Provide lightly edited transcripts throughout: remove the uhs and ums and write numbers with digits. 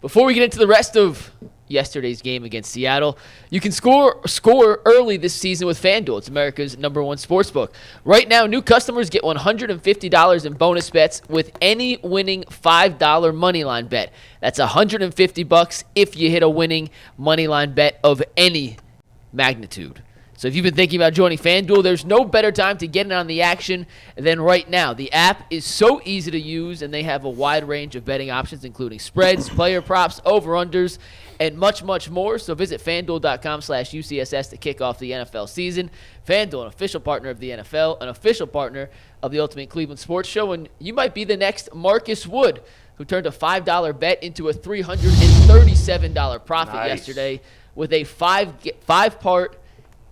Before we get into the rest of yesterday's game against Seattle, you can score early this season with FanDuel. It's America's #1 sportsbook. Right now, new customers get $150 in bonus bets with any winning $5 moneyline bet. That's $150 if you hit a winning moneyline bet of any magnitude. So if you've been thinking about joining FanDuel, there's no better time to get in on the action than right now. The app is so easy to use, and they have a wide range of betting options, including spreads, player props, over-unders, and much, much more. So visit FanDuel.com/UCSS to kick off the NFL season. FanDuel, an official partner of the NFL, an official partner of the Ultimate Cleveland Sports Show, and you might be the next Marcus Wood, who turned a $5 bet into a $337 profit yesterday with a five-part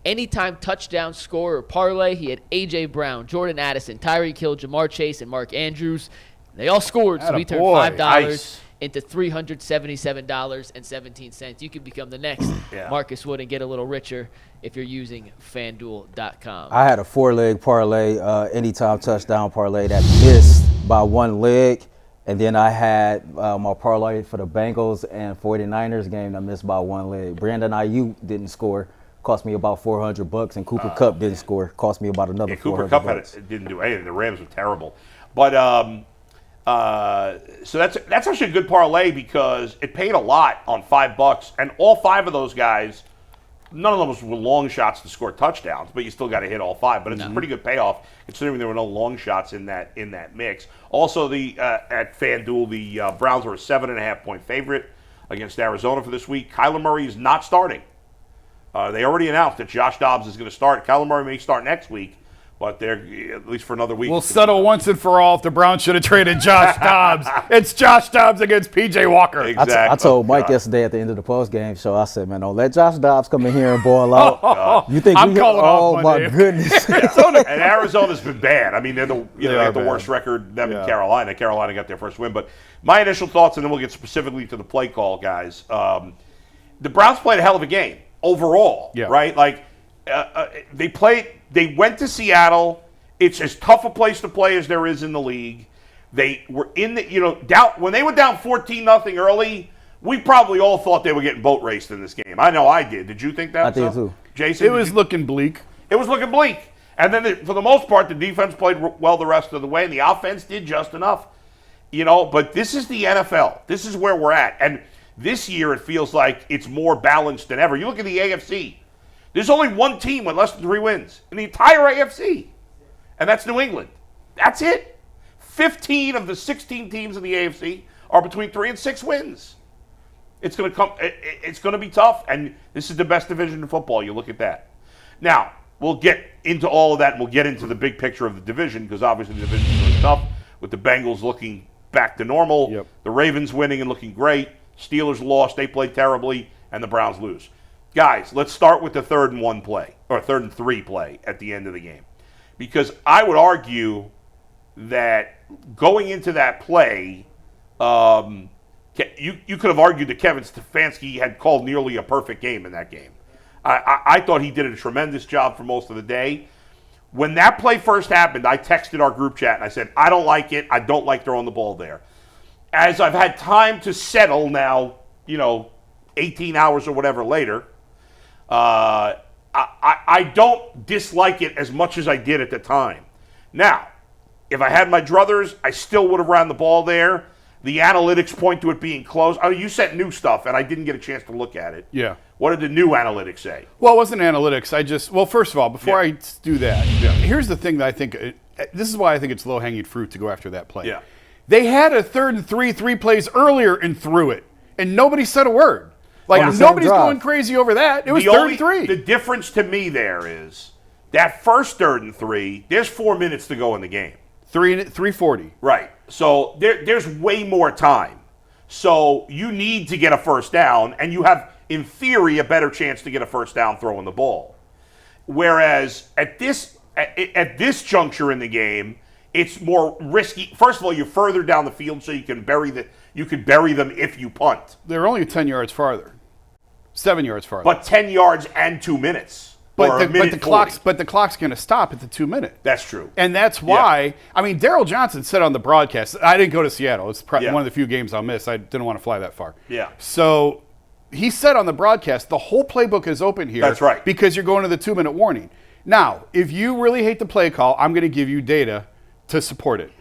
anytime touchdown score or parlay. He had A.J. Brown, Jordan Addison, Tyreek Hill, Jamar Chase, and Mark Andrews. They all scored, so he turned $5 into $377.17. You can become the next Marcus Wood and get a little richer if you're using FanDuel.com. I had a 4-leg parlay, anytime touchdown parlay that missed by 1 leg. And then I had my parlay for the Bengals and 49ers game that missed by 1 leg. Brandon Ayuk didn't score. Cost me about $400, and Cooper Kupp didn't score. Cost me about another $400. Cooper Kupp didn't do anything. The Rams were terrible. But so that's actually a good parlay because it paid a lot on $5, and all 5 of those guys, none of them were long shots to score touchdowns, but you still got to hit all 5. But it's a pretty good payoff considering there were no long shots in that mix. Also, at FanDuel, the Browns were a 7.5-point favorite against Arizona for this week. Kyler Murray is not starting. They already announced that Josh Dobbs is going to start. Kyler Murray may start next week, but they're at least for another week. We'll settle once and for all if the Browns should have traded Josh Dobbs. It's Josh Dobbs against P.J. Walker. Exactly. I told Mike yesterday at the end of the post-game show, I said, man, don't let Josh Dobbs come in here and ball out. You think I'm calling off my goodness. And Arizona's been bad. I mean, they have the worst record than Carolina. Carolina got their first win. But my initial thoughts, and then we'll get specifically to the play call, guys. The Browns played a hell of a game. Overall, right? Like they went to Seattle. It's as tough a place to play as there is in the league. They were in the down when they went down 14-0 early. We probably all thought they were getting boat raced in this game. I know I did. Did you think that? I did too. Jason, it was looking bleak. It was looking bleak, and then for the most part, the defense played well the rest of the way, and the offense did just enough. But this is the NFL. This is where we're at, and this year, it feels like it's more balanced than ever. You look at the AFC. There's only one team with less than 3 wins in the entire AFC, and that's New England. That's it. 15 of the 16 teams in the AFC are between 3 and 6 wins. It's going to be tough, and this is the best division in football. You look at that. Now, we'll get into all of that, and we'll get into the big picture of the division because obviously the division is really tough with the Bengals looking back to normal, the Ravens winning and looking great. Steelers lost, they played terribly, and the Browns lose. Guys, let's start with the 3rd and 1 play, or 3rd and 3 play at the end of the game. Because I would argue that going into that play, you could have argued that Kevin Stefanski had called nearly a perfect game in that game. I thought he did a tremendous job for most of the day. When that play first happened, I texted our group chat, and I said, I don't like it. I don't like throwing the ball there. As I've had time to settle now, 18 hours or whatever later, I don't dislike it as much as I did at the time. Now, if I had my druthers, I still would have ran the ball there. The analytics point to it being close. Oh, you sent new stuff, and I didn't get a chance to look at it. Yeah. What did the new analytics say? Well, it wasn't analytics. First of all, before I do that, here's the thing that I think, this is why I think it's low-hanging fruit to go after that play. Yeah. They had a 3rd and 3 plays earlier and threw it, and nobody said a word. Nobody's going crazy over that. It was 3rd and 3. The difference to me there is that first 3rd and 3, there's 4 minutes to go in the game. 3:40. Right. So there's way more time. So you need to get a first down, and you have, in theory, a better chance to get a first down throwing the ball. Whereas at this juncture in the game, it's more risky. First of all, you're further down the field, so you can bury them if you punt. They're only 10 yards farther. 7 yards farther. But 10 yards and 2 minutes. But the clock's going to stop at the 2 minute. That's true. And that's why, I mean, Daryl Johnson said on the broadcast, I didn't go to Seattle. It's one of the few games I'll miss. I didn't want to fly that far. Yeah. So he said on the broadcast, the whole playbook is open here. That's right. Because you're going to the 2 minute warning. Now, if you really hate the play call, I'm going to give you data to support it.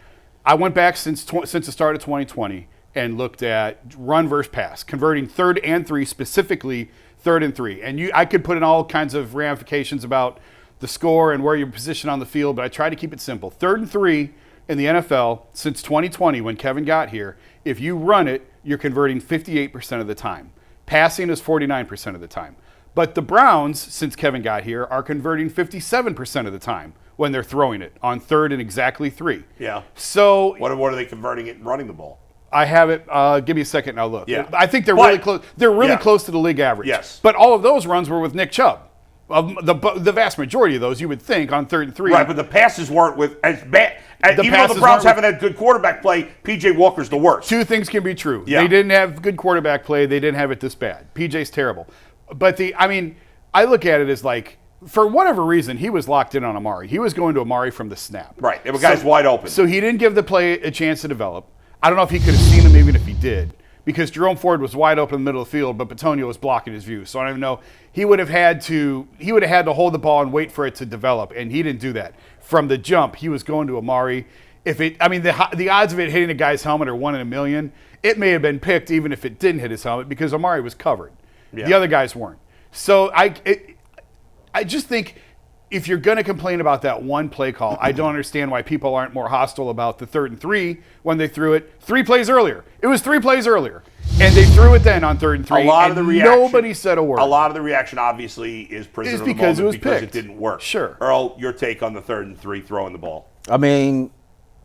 I went back since the start of 2020 and looked at run versus pass, converting 3rd and 3, specifically 3rd and 3. And I could put in all kinds of ramifications about the score and where you're positioned on the field, but I try to keep it simple. 3rd and 3 in the NFL since 2020 when Kevin got here, if you run it, you're converting 58% of the time. Passing is 49% of the time. But the Browns, since Kevin got here, are converting 57% of the time when they're throwing it on 3rd and exactly 3. Yeah. So what are they converting it and running the ball? I have it. Give me a second and I'll look. Yeah. I think they're really close. They're really close to the league average. Yes. But all of those runs were with Nick Chubb. The vast majority of those, you would think, on 3rd and 3. Right, but the passes weren't with as bad. Even though the Browns haven't had good quarterback play, P.J. Walker's the worst. Two things can be true. Yeah. They didn't have good quarterback play. They didn't have it this bad. P.J.'s terrible. But I look at it as like, for whatever reason, he was locked in on Amari. He was going to Amari from the snap. Right, the guy's wide open. So he didn't give the play a chance to develop. I don't know if he could have seen him even if he did, because Jerome Ford was wide open in the middle of the field, but Petonio was blocking his view. So I don't even know. He would have had to hold the ball and wait for it to develop, and he didn't do that. From the jump, he was going to Amari. The odds of it hitting a guy's helmet are 1 in a million. It may have been picked even if it didn't hit his helmet because Amari was covered. Yeah. The other guys weren't. So I just think if you're going to complain about that one play call, I don't understand why people aren't more hostile about the 3rd and 3 when they threw it 3 plays earlier. It was 3 plays earlier. And they threw it then on 3rd and 3. Nobody said a word. A lot of the reaction, obviously, is prisoner of the moment because it didn't work. Sure. Earl, your take on the 3rd and 3 throwing the ball? I mean,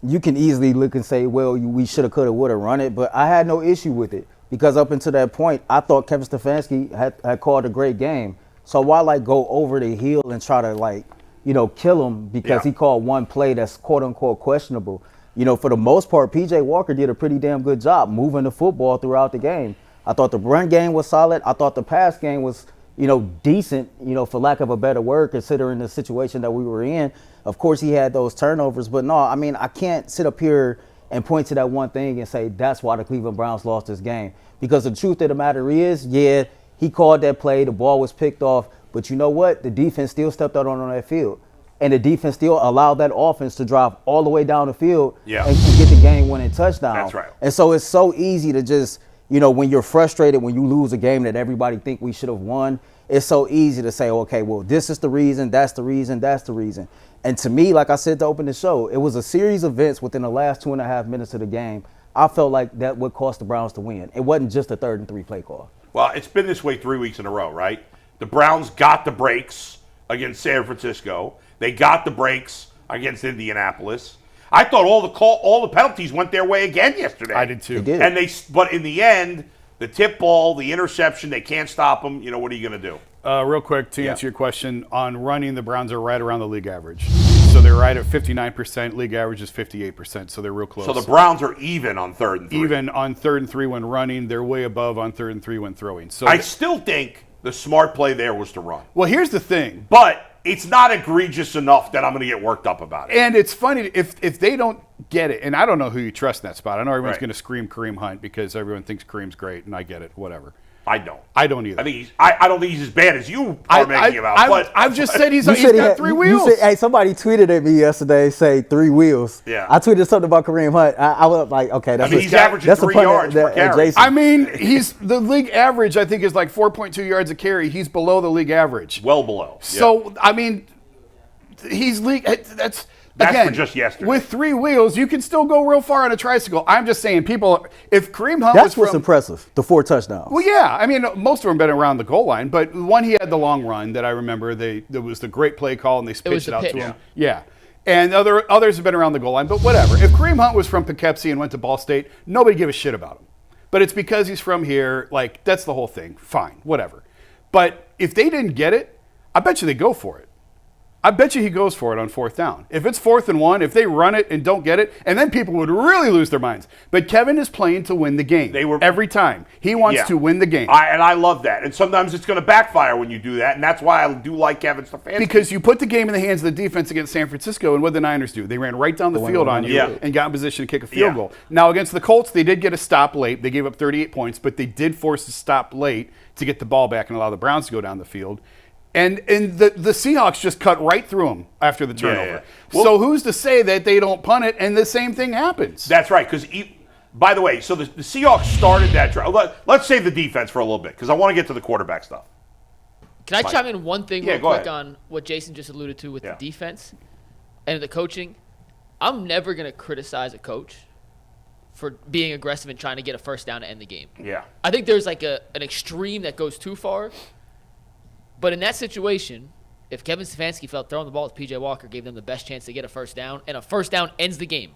you can easily look and say, well, we should have, could have, would have run it, but I had no issue with it because up until that point, I thought Kevin Stefanski had called a great game. So why go over the hill and try to kill him because he called one play that's quote unquote questionable? For the most part, P.J. Walker did a pretty damn good job moving the football throughout the game. I thought the run game was solid. I thought the pass game was, decent, for lack of a better word, considering the situation that we were in. Of course, he had those turnovers, but no, I can't sit up here and point to that one thing and say that's why the Cleveland Browns lost this game. Because the truth of the matter is, he called that play, the ball was picked off, but you know what? The defense still stepped out on that field. And the defense still allowed that offense to drive all the way down the field and get the game-winning touchdown. That's right. And so it's so easy to just, when you're frustrated, when you lose a game that everybody think we should have won, it's so easy to say, okay, well, this is the reason, that's the reason, that's the reason. And to me, like I said to open the show, it was a series of events within the last 2.5 minutes of the game. I felt like that would cost the Browns to win. It wasn't just a 3rd and 3 play call. Well, it's been this way 3 weeks in a row, right? The Browns got the breaks against San Francisco. They got the breaks against Indianapolis. I thought all the penalties went their way again yesterday. I did too. They did. But in the end, the tip ball, the interception, they can't stop them. What are you going to do? Real quick, to answer your question, on running, the Browns are right around the league average. So they're right at 59%. League average is 58%, so they're real close. So the Browns are even on 3rd and 3. Even on 3rd and 3 when running. They're way above on 3rd and 3 when throwing. So I still think the smart play there was to run. Well, here's the thing. But it's not egregious enough that I'm going to get worked up about it. And it's funny, if they don't get it, and I don't know who you trust in that spot. I know everyone's Right. going to scream Kareem Hunt because everyone thinks Kareem's great, and I get it, whatever. I don't. I don't either. I think I don't think he's as bad as you are making him out. But I've just said he's You said got 3 wheels. You said, hey, somebody tweeted at me yesterday, say 3 wheels. Yeah. I tweeted something about Kareem Hunt. I was like, okay, that's he's averaging that's 3 a pun yards per carry. Jason. I mean, he's the league average, I think, is like 4.2 yards a carry. He's below the league average. Well below. So, I mean, he's league. That's Again, for just yesterday. With 3 wheels, you can still go real far on a tricycle. I'm just saying, people, if Kareem Hunt That's was what's impressive, the 4 touchdowns. Well, yeah. I mean, most of them been around the goal line, but one he had the long run that I remember. There was the great play call, and they pitched it out to him. Yeah. And others have been around the goal line, but whatever. If Kareem Hunt was from Poughkeepsie and went to Ball State, nobody give a shit about him. But it's because he's from here. Like, that's the whole thing. Fine, whatever. But if they didn't get it, I bet you they go for it. I bet you he goes for it on 4th down. If it's 4th and 1, if they run it and don't get it, and then people would really lose their minds. But Kevin is playing to win the game. Every time. He wants to win the game. And I love that. And sometimes it's going to backfire when you do that, and that's why I do like Kevin Stefanski. Because you put the game in the hands of the defense against San Francisco, and what did the Niners do? They ran right down the field on you and got in position to kick a field goal. Now, against the Colts, they did get a stop late. They gave up 38 points, but they did force a stop late to get the ball back and allow the Browns to go down the field. And the Seahawks just cut right through them after the turnover. Well, so who's to say that they don't punt it and the same thing happens? That's right. Because, by the way, so the Seahawks started that drive. Let's save the defense for a little bit because I want to get to the quarterback stuff. Can I chime in one thing real quick on what Jason just alluded to with the defense and the coaching? I'm never going to criticize a coach for being aggressive and trying to get a first down to end the game. Yeah. I think there's like an extreme that goes too far. But in that situation, if Kevin Stefanski felt throwing the ball with P.J. Walker gave them the best chance to get a first down, and a first down ends the game.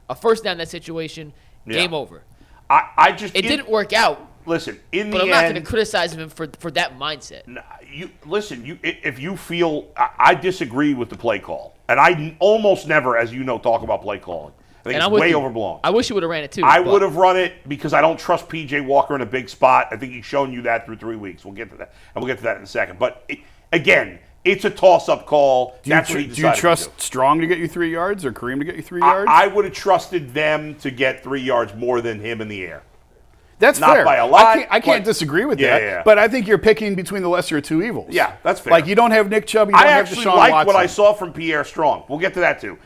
A first down in that situation, game over. It didn't work out. Listen, but I'm not going to criticize him for that mindset. If you feel I disagree with the play call, and I almost never, as you know, talk about play calling. I think it's way overblown. I wish you would have ran it too. I would have run it because I don't trust P.J. Walker in a big spot. I think he's shown you that through 3 weeks. We'll get to that, and we'll get to that in a second. But again, it's a toss-up call. Do you trust Strong to get you 3 yards or Kareem to get you 3 yards? I would have trusted them to get 3 yards more than him in the air. That's not fair. By a lot. I can't disagree with that. Yeah. But I think you're picking between the lesser of two evils. Yeah, that's fair. Like you don't have Nick Chubb, you don't have Deshaun Watson. I actually like what I saw from Pierre Strong. We'll get to that too.